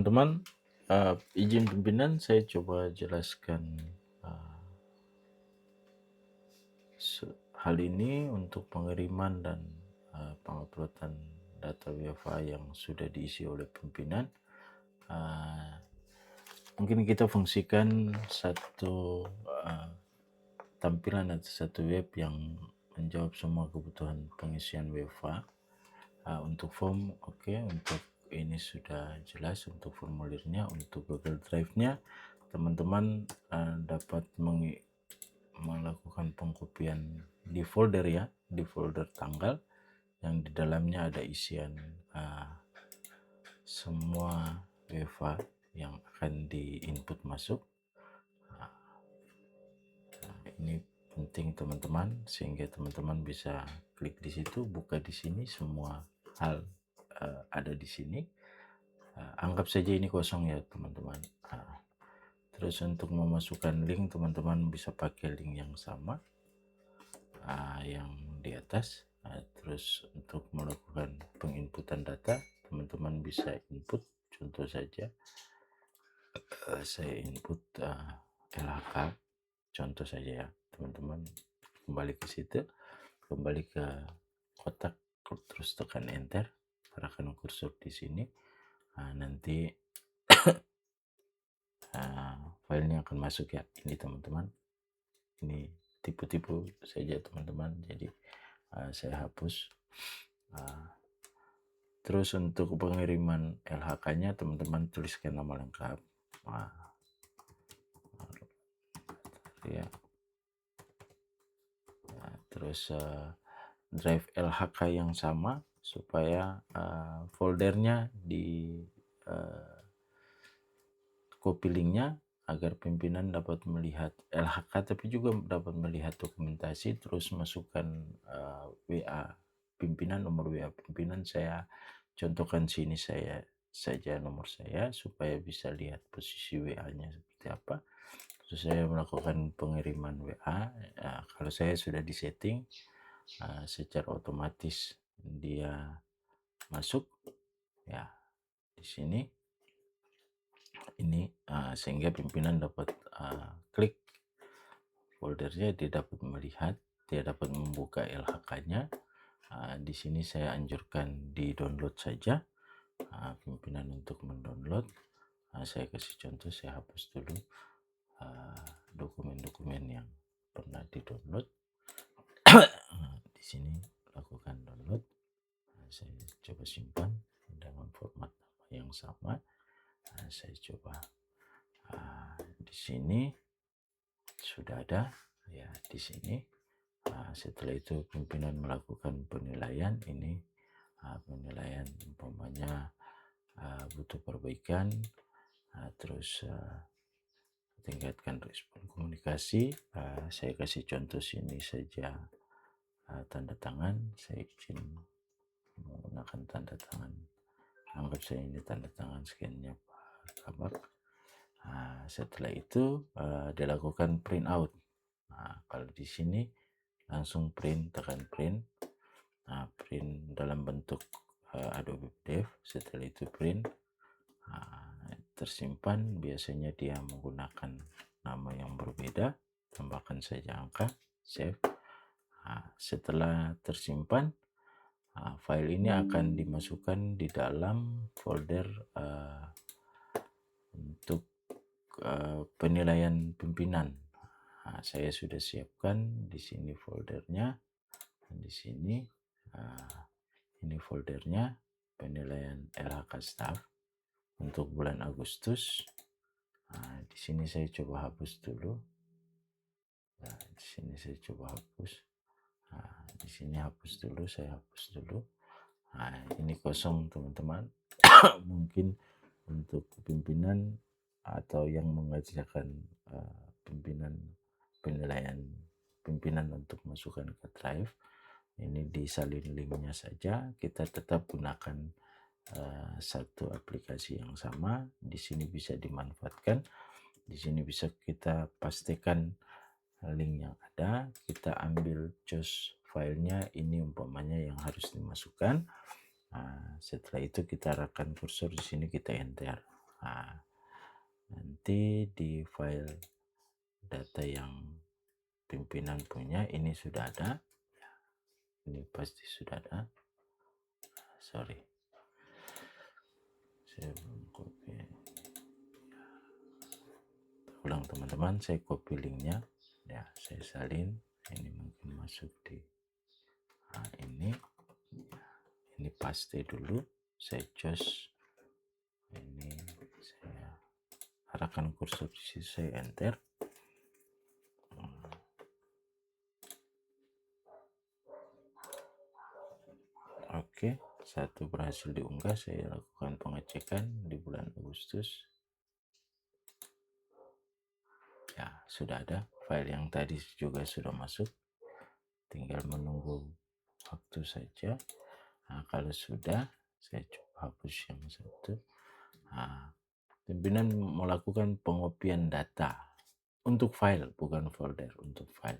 Teman, izin pimpinan saya coba jelaskan hal ini untuk pengiriman dan penguploadan data WFA yang sudah diisi oleh pimpinan. Mungkin kita fungsikan satu tampilan atau satu web yang menjawab semua kebutuhan pengisian WFA. Untuk form, oke. Untuk ini sudah jelas untuk formulirnya. Untuk Google Drive-nya, teman-teman dapat melakukan pengkopian di folder ya, di folder tanggal yang di dalamnya ada isian semua WFA yang akan di-input masuk. Ini penting teman-teman, sehingga teman-teman bisa klik di situ, buka di sini, semua hal ada di sini. Anggap saja ini kosong ya teman-teman. Terus untuk memasukkan link, teman-teman bisa pakai link yang sama yang di atas. Terus untuk melakukan penginputan data, teman-teman bisa input. Contoh saja saya input LHK, contoh saja ya teman-teman. Kembali ke situ, kembali ke kotak, terus tekan enter, arahkan kursor di sini. Nanti filenya akan masuk ya. Ini teman-teman, ini tipu-tipu saja teman-teman, jadi saya hapus. Terus untuk pengiriman LHK-nya, teman-teman tuliskan nama lengkap ya. Terus drive LHK yang sama, supaya foldernya di copy linknya, agar pimpinan dapat melihat LHK tapi juga dapat melihat dokumentasi. Terus masukkan WA pimpinan, nomor WA pimpinan. Saya contohkan sini saya saja nomor saya, supaya bisa lihat posisi WA-nya seperti apa. Terus saya melakukan pengiriman WA. Kalau saya sudah disetting secara otomatis dia masuk ya di sini. Ini sehingga pimpinan dapat klik foldernya, dia dapat melihat, dia dapat membuka LHK-nya. Di sini saya anjurkan di download saja, pimpinan untuk mendownload. Saya kasih contoh, saya hapus dulu dokumen-dokumen yang pernah di download. Di sini lakukan download. Saya coba simpan dengan format yang sama. Saya coba di sini sudah ada ya di sini. Setelah itu pimpinan melakukan penilaian. Ini penilaian umpamanya butuh perbaikan, terus tingkatkan respon komunikasi. Saya kasih contoh sini saja, tanda tangan. Saya izin menggunakan tanda tangan, anggap saya ini tanda tangan scan-nya Pak Kabak. Setelah itu dilakukan print out. Kalau di sini langsung print, tekan print. Print dalam bentuk Adobe PDF. Setelah itu print, tersimpan. Biasanya dia menggunakan nama yang berbeda, tambahkan saja angka, save. Setelah tersimpan, file ini akan dimasukkan di dalam folder untuk penilaian pimpinan. Saya sudah siapkan di sini foldernya. Di sini ini foldernya, penilaian LHK staff untuk bulan Agustus. Di sini saya coba hapus dulu. Di sini saya coba hapus. Di sini hapus dulu, saya hapus dulu. Ini kosong teman-teman. Mungkin untuk pimpinan atau yang mengerjakan pimpinan, penilaian pimpinan untuk masukkan ke drive, ini disalin linknya saja. Kita tetap gunakan satu aplikasi yang sama. Di sini bisa dimanfaatkan. Di sini bisa kita pastikan link yang ada. Kita ambil choose filenya, ini umpamanya yang harus dimasukkan. Setelah itu kita arahkan kursor di sini, kita enter. Nah, nanti di file data yang pimpinan punya ini sudah ada, ini pasti sudah ada. Sorry, saya belum copy. Ulang teman-teman, saya copy linknya ya, saya salin. Ini mungkin masuk di ini paste dulu, saya cus ini, saya arahkan kursor di sini, saya enter. Oke, satu berhasil diunggah. Saya lakukan pengecekan di bulan Agustus. Ya, sudah ada. File yang tadi juga sudah masuk. Tinggal menunggu waktu saja. Nah, kalau sudah, saya coba hapus yang satu. Nah, pimpinan melakukan pengopian data untuk file, bukan folder, untuk file.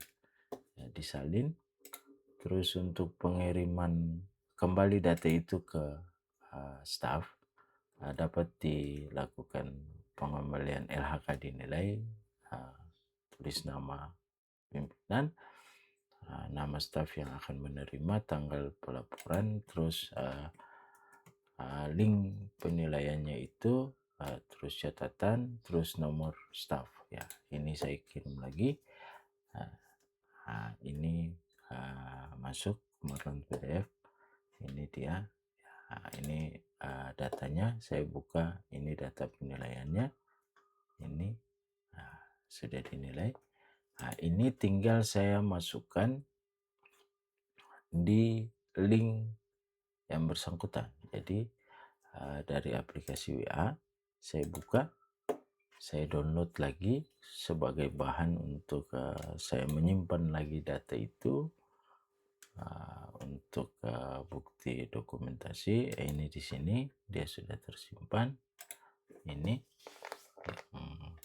Ya, disalin. Terus untuk pengiriman kembali data itu ke staff, dapat dilakukan pengembalian LHK dinilai, tulis nama pimpinan, nama staf yang akan menerima, tanggal pelaporan, terus link penilaiannya itu, terus catatan, terus nomor staf. Ya, ini saya kirim lagi. Ini masuk kemarin PDF. Ini dia. Ini datanya. Saya buka. Ini data penilaiannya. Ini sudah dinilai. Ini tinggal saya masukkan di link yang bersangkutan. Jadi dari aplikasi WA saya buka, saya download lagi sebagai bahan untuk saya menyimpan lagi data itu untuk bukti dokumentasi. Ini di sini dia sudah tersimpan. Ini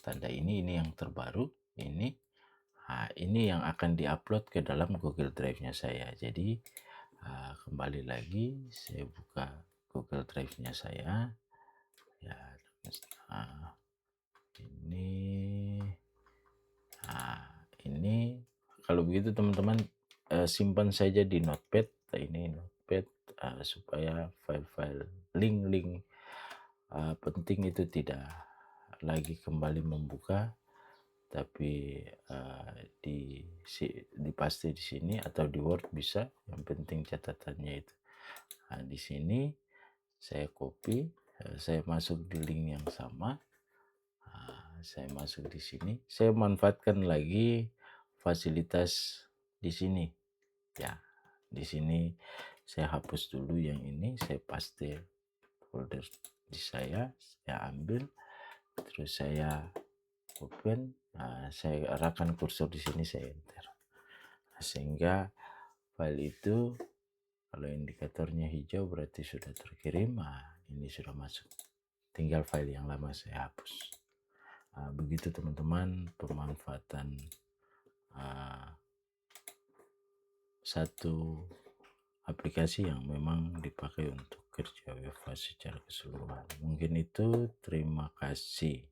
tanda ini yang terbaru. Ini yang akan diupload ke dalam Google Drive-nya saya. Jadi kembali lagi saya buka Google Drive-nya saya. Ya, ini kalau begitu teman-teman simpan saja di Notepad. Ini Notepad supaya file-file link-link penting itu tidak lagi kembali membuka, tapi di paste di sini atau di Word bisa. Yang penting catatannya itu. Di sini saya copy, saya masuk di link yang sama. Saya masuk di sini. Saya manfaatkan lagi fasilitas di sini. Ya, di sini saya hapus dulu yang ini. Saya paste folder di saya ambil, terus saya open. Saya arahkan kursor di sini, saya enter. Sehingga file itu kalau indikatornya hijau berarti sudah terkirim. Ini sudah masuk. Tinggal file yang lama saya hapus. Begitu teman-teman pemanfaatan satu aplikasi yang memang dipakai untuk kerja WFH secara keseluruhan. Mungkin itu, terima kasih.